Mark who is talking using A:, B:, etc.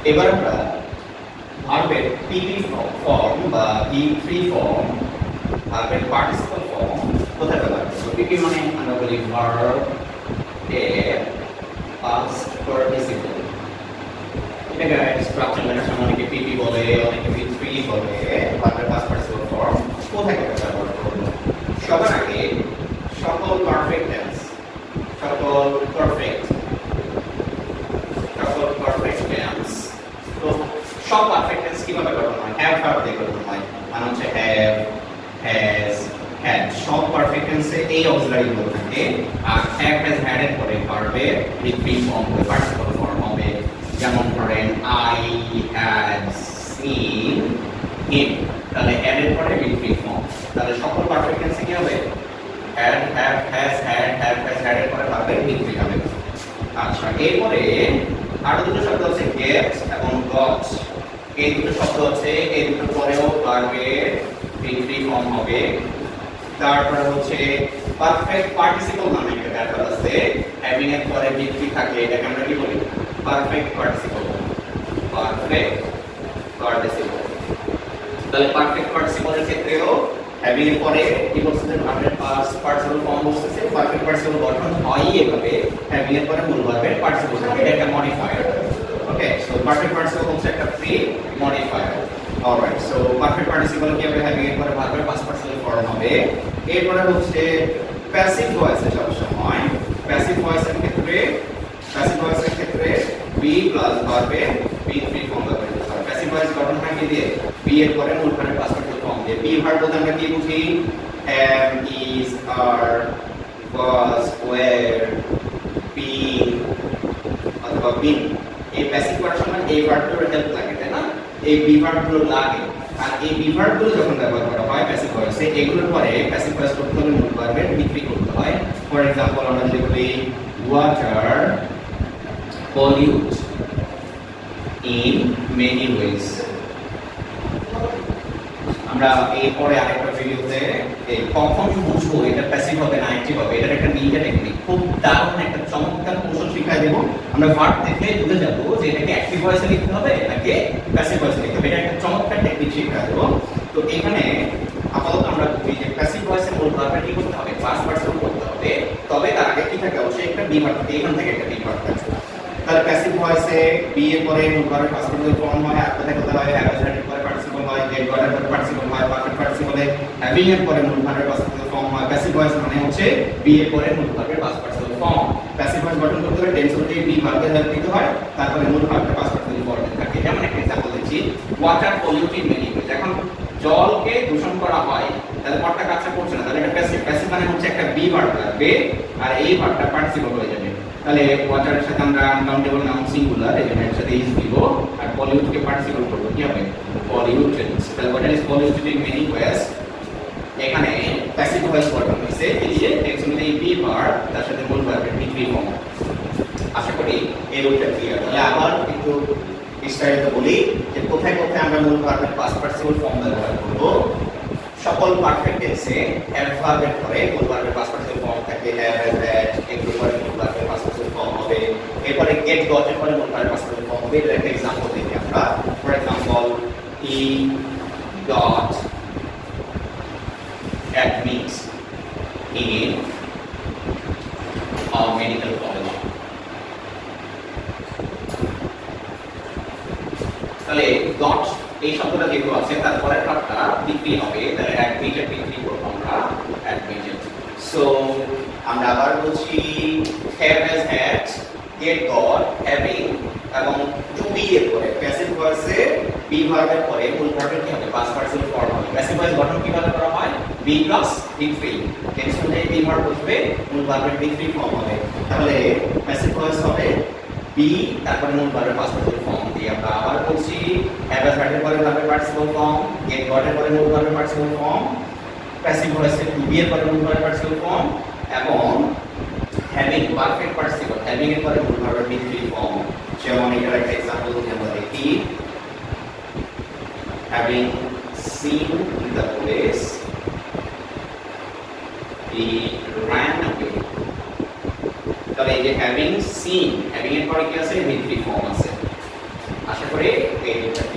A: এবার আমরা ভার্বের পিপি ফর্ম বা V3 ফর্ম, ভার্বের পার্টিসিপল ফর্ম কোথায় ব্যবহার করব? পিপি মানে আমরা বলি ভার্ব এর পাস্ট পার্টিসিপল। এটাকে স্ট্রাকচার লেখার অনেকে পিপি বলে, অনেকে V3 বলে। ভার্বের পাস্ট পার্টিসিপল ফর্ম কোথায় ব্যবহার করব? সবার আগে সকল পারফেক্ট টেন্স, সকল পারফেক্ট টেন্স, তো সব পারফেক্ট টেন্স কিভাবে গঠন হয়? হ্যাভ ভার্ব দিয়ে গঠন হয়। মানে হচ্ছে হ্যাভ, হ্যাজ, হ্যাড। সব পারফেক্ট টেন্সে এই অক্সিলারি গুলো থাকে। আর হ্যাভ, হ্যাজ, হ্যাড এর পরে ভার্বের V3 ফর্ম হবে, পার্টিসিপল ফর্ম হবে। যেমন ধরেন আই হ্যাড সিন হিম, তাহলে হ্যাড এর পরে V3 ফর্ম। তাহলে সকল পারফেক্ট টেন্সে কি হবে? Had, have, has, had, have, has, had এর পরে ভার্বের V3 হবে। আচ্ছা, এরপরে আরো দুটো শব্দ আছে গেট এবং গট। এই দুটো শব্দ আছে, এই দুটোর পরেও ভার্বের V3 ফর্ম হবে। তারপরে হচ্ছে পারফেক্ট পার্টিসিপল নামে একটা ব্যাপার আছে, হ্যাভিং এর পরে V3 থাকে, এটাকে আমরা কি বলি? Perfect participle. Perfect participle. তাহলে পারফেক্ট পার্টিসিপলের ক্ষেত্রেও হ্যাভিং এর পরে কি বলছে? ভার্বের পাস্ট পার্টিসিপল ফর্ম বলতেছে। পারফেক্ট পার্টিসিপল গঠন হয় এভাবে, হ্যাভিং এর পরে মূল ভার্বের পার্টিসিপল থাকে, এটা একটা মডিফায়ার। ওকে, সো পারফেক্ট পার্টিসিপল হচ্ছে একটা free modifier. Alright, so perfect participle কি হবে? হ্যাভিং এর পরে ভার্বের পাস্ট পার্টিসিপল ফর্ম হবে। এরপরে হচ্ছে প্যাসিভ ভয়েসে সব সময়, প্যাসিভ ভয়েসের ক্ষেত্রে বি প্লাস ভার্বের V3 ফর্ম ব্যবহার করতে হয়। প্যাসিভ ভয়েস গঠন হয় কি দিয়ে? বি এর পরে মূল ভার্বের পাস্ট পার্টিসিপল ফর্ম দিয়ে। বি ভার্ব বলতে আমরা কি বুঝি? am, is, are, was, were, been অথবা been। এই প্যাসিভ ভার্ব মানে এই ভার্বগুলোর হেল্প লাগে, তাই না? এই বি ভার্বগুলো লাগে। আর এই বি ভার্বগুলো যখন ব্যবহার করা হয় প্যাসিভ ভয়েসে, এগুলোর পরে প্যাসিভ ভয়েস করতে হলে মূল ভার্বের V3 করতে হয়। ফর এক্সাম্পল আমরা যদি বলি water pollute in many ways। আমরা এরপরে আরেকটা ভিডিওতে কখন বুঝবো এটা প্যাসিভ হবে না অ্যাক্টিভ হবে, এটার একটা নিটা টেকনিক, খুব দারুণ একটা চমৎকার কৌশল শিখিয়ে দেব। আমরা ভার্ব দেখলে বুঝে যাব যে এটাকে অ্যাক্টিভ ভয়েসে লিখতে হবে নাকি প্যাসিভ ভয়েসে লিখতে হবে, এটা একটা চমৎকার টেকনিক শিখিয়ে দেব। তো এখানে আপাতত আমরা বুঝি যে প্যাসিভ ভয়েসে মূল ভার্বটা কি করতে হবে? পাস্ট পার্টিসিপল করতে হবে। তবে তার আগে কি থাকে? অবশ্যই একটা বি ভার্ব থাকে, এখান থেকে একটা বি ভার্ব থাকে। তাহলে প্যাসিভ ভয়েসে বি এর পরে মূল ভার্বের পাস্ট পার্টিসিপল ফর্ম হয়। আর কোথায় কোথায় হয়? হ্যাভ, হ্যাড এর পরে পার্টিসিপল হয়, গেট, গট এর পরে পার্টিসিপল হয়, পারফেক্ট পার্টিসিপলে হ্যাভিং এর পরে মূল ভার্বের পাস্ট পার্টিসিপল ফর্ম হয়। প্যাসিভ ভয়েস মানে হচ্ছে বি এর পরে মূল ভার্বের past participle form. Passive voice গঠন করতে হলে টেন্স অনুযায়ী বি ভার্বের হেল্প নিতে হয়, তারপরে মূল ভার্বের পাস্ট পার্টিসিপল ফর্ম থাকে। যেমন একটা एग्जांपल দিচ্ছি, water pollute in many ways. এখন জলকে দূষণ করা হয়, তাহলে পড়টা কাজটা করছে না, তাহলে এটা প্যাসিভ। প্যাসিভ মানে হচ্ছে একটা বি ভার্ব লাগবে আর এই ভার্বটা পার্টিসিপল হয়ে যাবে। তাহলে ওয়াটারের সাথে আমরা আনকাউন্টেবল নাউন সিঙ্গুলার, এই জন্য এর সাথে ইজ দিব, আর পলিউটকে পার্টিসিপল করব, কি হবে? পলিউটেড। তাহলে water is polluted in many ways. এখানে প্যাসিভ ভয়েস গঠন হয়েছে এই যে টেক্সটে এই বি ভার্ব তার সাথে মূল ভার্বের V3 ফর্ম। আশা করি এই রুলটা ক্লিয়ার। তাহলে আবার একটু বিস্তারিত বলি যে কোথায় কোথায় আমরা মূল ভার্বের পাস্ট পার্টিসিপল ফর্ম ব্যবহার করব। সকল পারফেক্ট টেন্সে হ্যাভ ভার্বের পরে মূল ভার্বের পাস্ট পার্টিসিপল ফর্ম থাকে, হ্যাভ, হ্যাজ, হ্যাড, এগুলোর পরে মূল ভার্বের পাস্ট পার্টিসিপল ফর্ম হবে। এরপরে গেট, গট এর পরে মূল ভার্বের পাস্ট পার্টিসিপল ফর্ম হবে। এর একটা एग्जांपल দেখি আমরা। For example he got admit in a medical college। তাহলে গট এই শব্দটা যেহেতু আছে তারপরে একটা V3 হবে, তাহলে অ্যাডমিটেড V3 করব আমরা, অ্যাডমিটেড। সো আমরা আবার বলছি have, has, had, get, got, having এবং টু বি এর পরে প্যাসিভ ভয়েসে বি ভার্বের পরে মূল ভার্বের কি হবে? পাস্ট পার্টিসিপল ফর্ম হবে। প্যাসিভ ভয়েস গঠন কিভাবে করা হয়? Be plus V3। টেন্স অনুযায়ী বি ভার্ব বসবে, মূল ভার্বের V3 ফর্ম হবে। তাহলে প্যাসিভ ভয়েস হবে বি তারপরে মূল ভার্বের পাস্ট পার্টিসিপল ফর্ম দিয়ে। আমরা আবার বলছি হ্যাভ, হ্যাজ, হ্যাড এর পরে ভার্বের পার্টিসিপল ফর্ম, গেট, গট এর পরে মূল ভার্বের পার্টিসিপল ফর্ম, প্যাসিভ ভয়েসে টু বি এর পরে মূল ভার্বের পার্টিসিপল ফর্ম এবং হ্যাভিং পারফেক্ট পার্টিসিপল, হ্যাভিং এর পরে মূল ভার্বের V3 ফর্ম। যেমন এটার একটা एग्जांपल যদি আমরা দেখি, having seen the place he ran away। তাহলে এই যে having seen, having এর পরে কি আছে? V3 ফর্ম আছে। আশা করি তারপরে